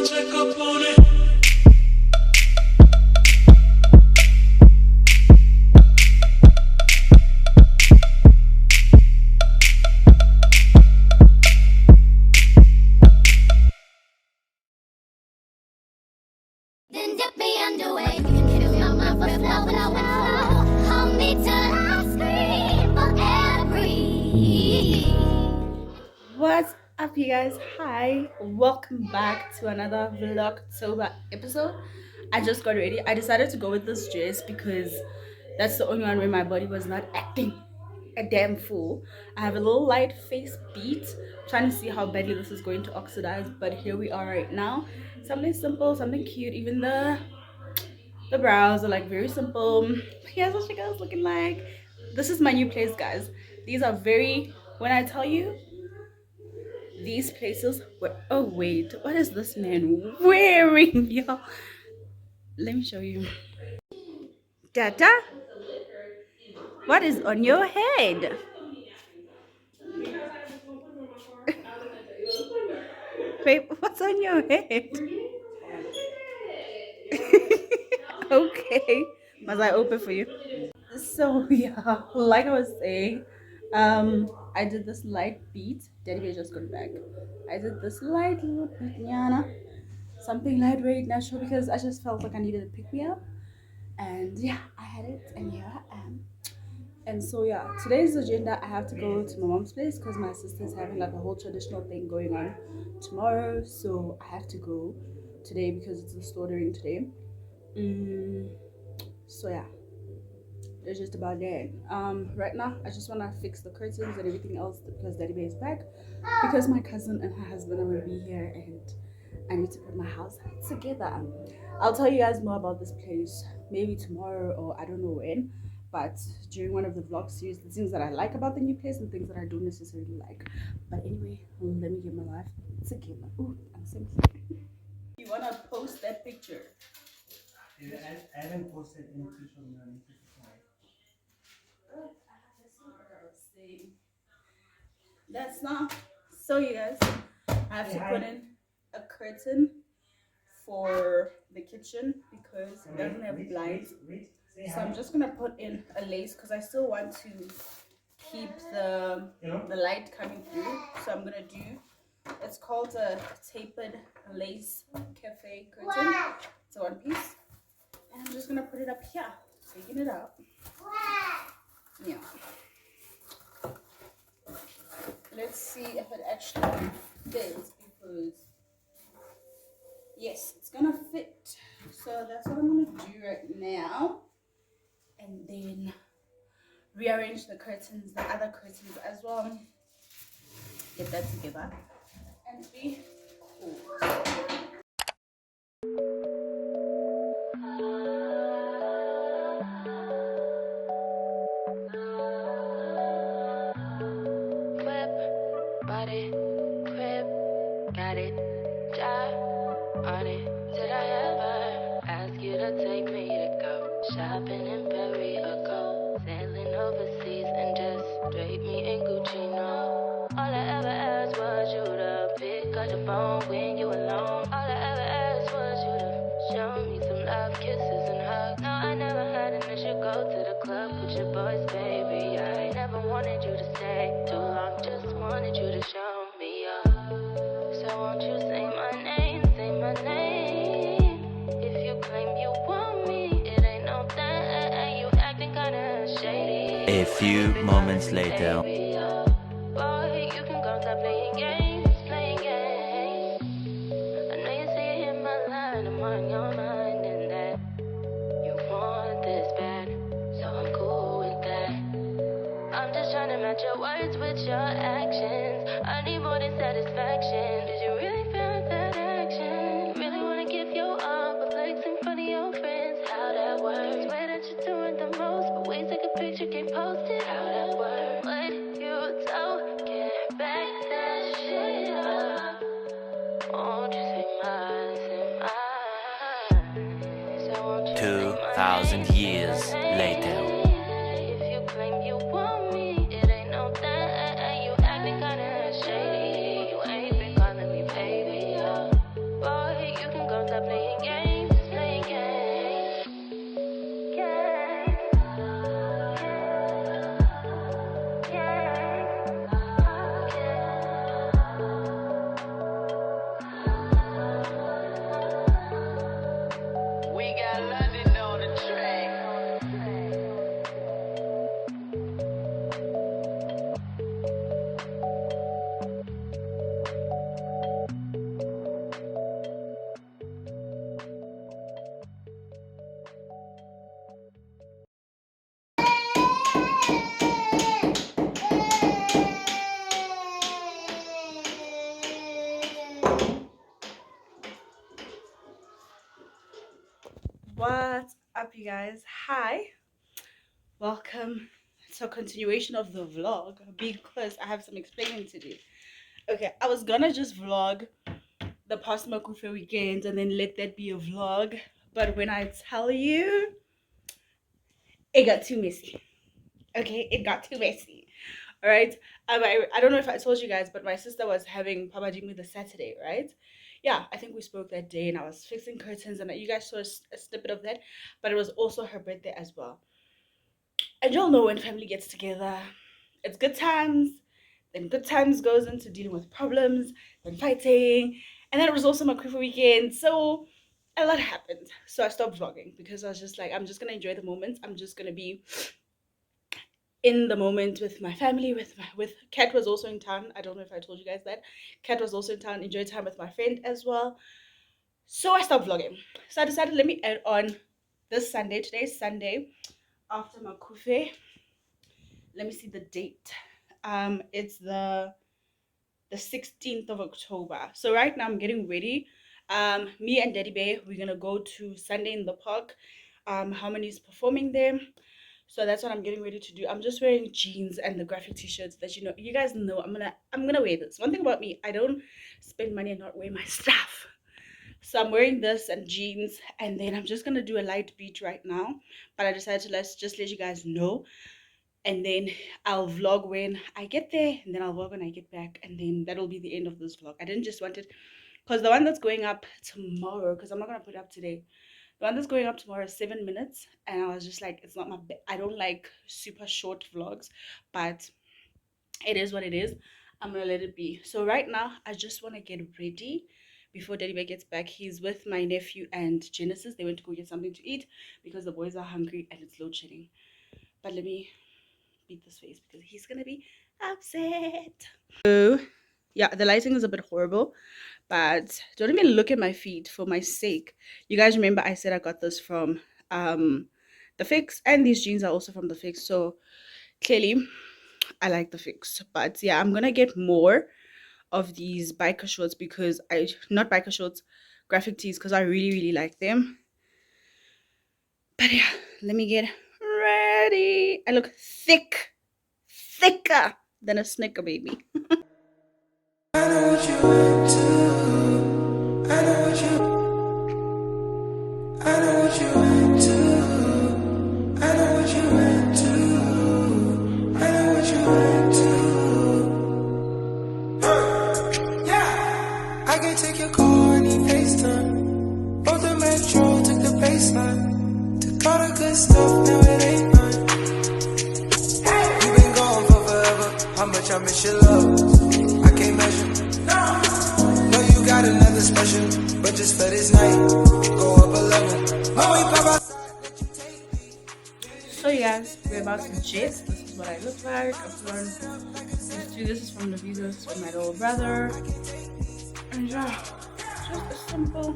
check up on it. Then dip me underway. You can feel my mind for flow. Hold me till I scream for every. What's up, you guys? Hi, welcome back to another Vlogtober episode. I just got ready. I decided to go with this dress because that's the only one where my body was not acting a damn fool. I have a little light face beat, trying to see how badly this is going to oxidize, but here we are right now. Something simple, something cute. Even the brows are like very simple. But here's what she goes looking like. This is my new place, guys. These are very, when I tell you, these places were, oh wait, what is this man wearing, y'all? Let me show you. Dada, what is on your head? Babe, what's on your head? Okay, must I open for you? So yeah, like I was saying, I did this light beat. Daddy Bear just got back. I did this light little beat, Yana. Something lightweight, natural, because I just felt like I needed to pick me up. And yeah, I had it, and here I am. And so yeah, today's agenda, I have to go to my mom's place because my sister's having like a whole traditional thing going on tomorrow. So I have to go today because it's the slaughtering today. So yeah, it's just about that. Right now I just want to fix the curtains and everything else because Daddy Bay is back, because my cousin and her husband are going to be here, and I need to put my house together. I'll tell you guys more about this place maybe tomorrow or I don't know when, but during one of the vlog series, the things that I like about the new place and things that I don't necessarily like. But anyway, let me get my life together. Ooh, I'm so excited. You want to post that picture? Yeah, I haven't posted any social media. That's not so, you guys. I have to put in a curtain for the kitchen because it doesn't have blinds. So I'm just gonna put in a lace because I still want to keep the light coming through. So I'm gonna do, it's called a tapered lace cafe curtain. It's a one piece. And I'm just gonna put it up here, taking it out. Yeah. Let's see if it actually fits, because yes, it's gonna fit. So that's what I'm gonna do right now, and then rearrange the curtains, the other curtains as well. Get that together and be cool. Body, crib, got it, job on it. Did I ever ask you to take me to go shopping in Paris or go sailing overseas and just drape me in Gucci? No, all I ever asked was you to pick up the phone when you alone. All I ever asked was you to show me some love, kisses and hugs. No, I never had an issue. Go to the club with your boys, baby. I never wanted you to stay too long, just wanted you to show me up. So won't you say my name, say my name? If you claim you want me, it ain't no thing. You acting kinda shady. A few moments later. Boy, you can go stop playing games, playing games. I know you see it in my line, I'm on your mind, and that you want this bad, so I'm cool with that. I'm just trying to match your words with your actions. I need more than satisfaction. Did you really feel that action? Really wanna give you all, but flex in front of your friends. How that works? Swear that you're doing the most, but wait, take a picture, can't post it. How that works? What you told, get back that shit up. Won't you say mine, say mine? So won't you say my 2,000 name, years say my later. name? If you claim you want me, it ain't no thing. You acting kinda shady. You ain't been calling me baby, Boy, What's up, you guys? Hi, welcome to a continuation of the vlog because I have some explaining to do. Okay, I was gonna just vlog the past Macufe weekend and then let that be a vlog, but when I tell you, it got too messy. Okay, it got too messy. All right. I don't know if I told you guys, but my sister was having Papa Jimmy the Saturday, right? Yeah, I think we spoke that day, and I was fixing curtains, and you guys saw a snippet of that. But it was also her birthday as well. And you'll know when family gets together, it's good times. Then good times goes into dealing with problems, then fighting, and then it was also my Macufe weekend. So a lot happened. So I stopped vlogging because I was just like, I'm just gonna enjoy the moment. I'm just gonna be in the moment with my family. With Kat was also in town. I don't know if I told you guys that. Kat was also in town. Enjoyed time with my friend as well. So I stopped vlogging. So I decided let me add on this Sunday. Today's Sunday after Macufe. Let me see the date. It's the 16th of October. So right now I'm getting ready. Me and Daddy Bay, we're gonna go to Sunday in the park. Harmony's performing there. So that's what I'm getting ready to do. I'm just wearing jeans and the graphic t-shirts that you guys know I'm gonna wear this. One thing about me, I don't spend money and not wear my stuff. So I'm wearing this and jeans, and then I'm just gonna do a light beat right now. But I decided to let you guys know, and then I'll vlog when I get there, and then I'll vlog when I get back, and then that'll be the end of this vlog. I didn't just want it because the one that's going up tomorrow, because I'm not gonna put it up today. The one that's going up tomorrow is 7 minutes, and I was just like, it's not I don't like super short vlogs, but it is what it is. I'm gonna let it be. So right now, I just want to get ready before Daddy Bear gets back. He's with my nephew and Genesis. They went to go get something to eat because the boys are hungry and it's load shedding. But let me beat this face because he's gonna be upset. So yeah, the lighting is a bit horrible, but don't even look at my feet for my sake. You guys remember I said I got this from the Fix, and these jeans are also from the Fix. So clearly I like the Fix. But yeah, I'm gonna get more of these biker shorts because I not biker shorts, graphic tees, because I really like them. But yeah, let me get ready. I look thicker than a Snicker baby. I know what you into. I know what you. I know what you into. I know what you into. I know what you into. Yeah. I can take your call and need FaceTime. Both the metro, took the baseline. Took all the good stuff, now it ain't mine. You been gone for forever. How much I miss your love. I can't measure. No, you got another special, but just for this night, go up a level. When we pop outside, let you take me. So you guys, we're about to gist. This is what I look like. I've learned these two. This is from the visas from my little brother. And yeah, just a simple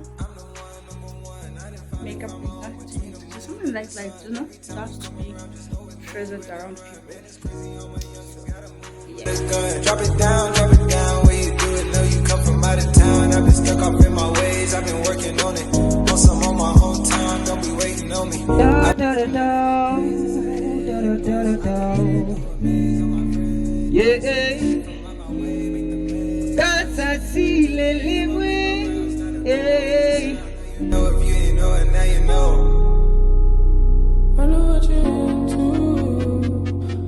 makeup thing. Just something like starts to be present around people. Let's go. Drop it down, where you do it. Know you come from out of town. I've been stuck up in my ways, I've been working on it. On some on my own time, don't be waiting on me. Yeah, that's a ceiling with. Yeah. Know if you ain't know it, now you know. I know what you're into.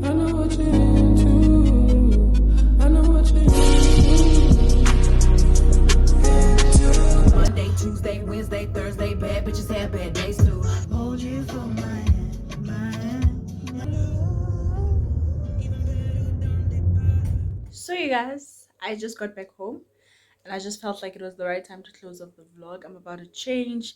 I know what you're into. I know what you're into. Monday, Tuesday, Wednesday, Thursday, bad bitches have bad days too. Hold you for my hand. So you guys, I just got back home and I just felt like it was the right time to close up the vlog. I'm about to change,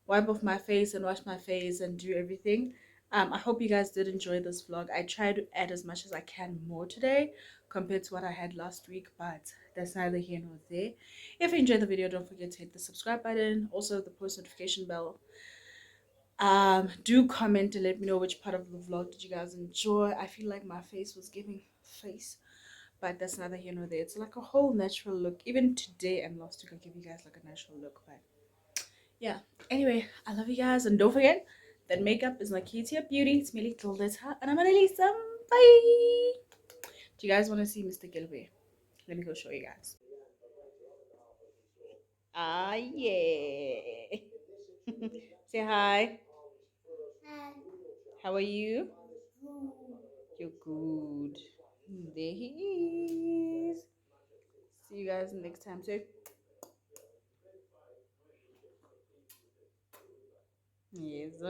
wipe off my face and wash my face and do everything. I hope you guys did enjoy this vlog. I tried to add as much as I can more today compared to what I had last week, but that's neither here nor there. If you enjoyed the video, don't forget to hit the subscribe button, also the post notification bell. Do comment and let me know which part of the vlog did you guys enjoy. I feel like my face was giving face, but that's neither here nor there. It's like a whole natural look. Even today and last week I give you guys like a natural look, but Yeah. Anyway, I love you guys, and don't forget that makeup is not key to your beauty. It's merely glitter, and I'm Annalisa. Bye. Do you guys want to see Mr. Gilway? Let me go show you guys. Ah, yeah. Say hi. How are you? You're good. There he is. See you guys next time. So, yes.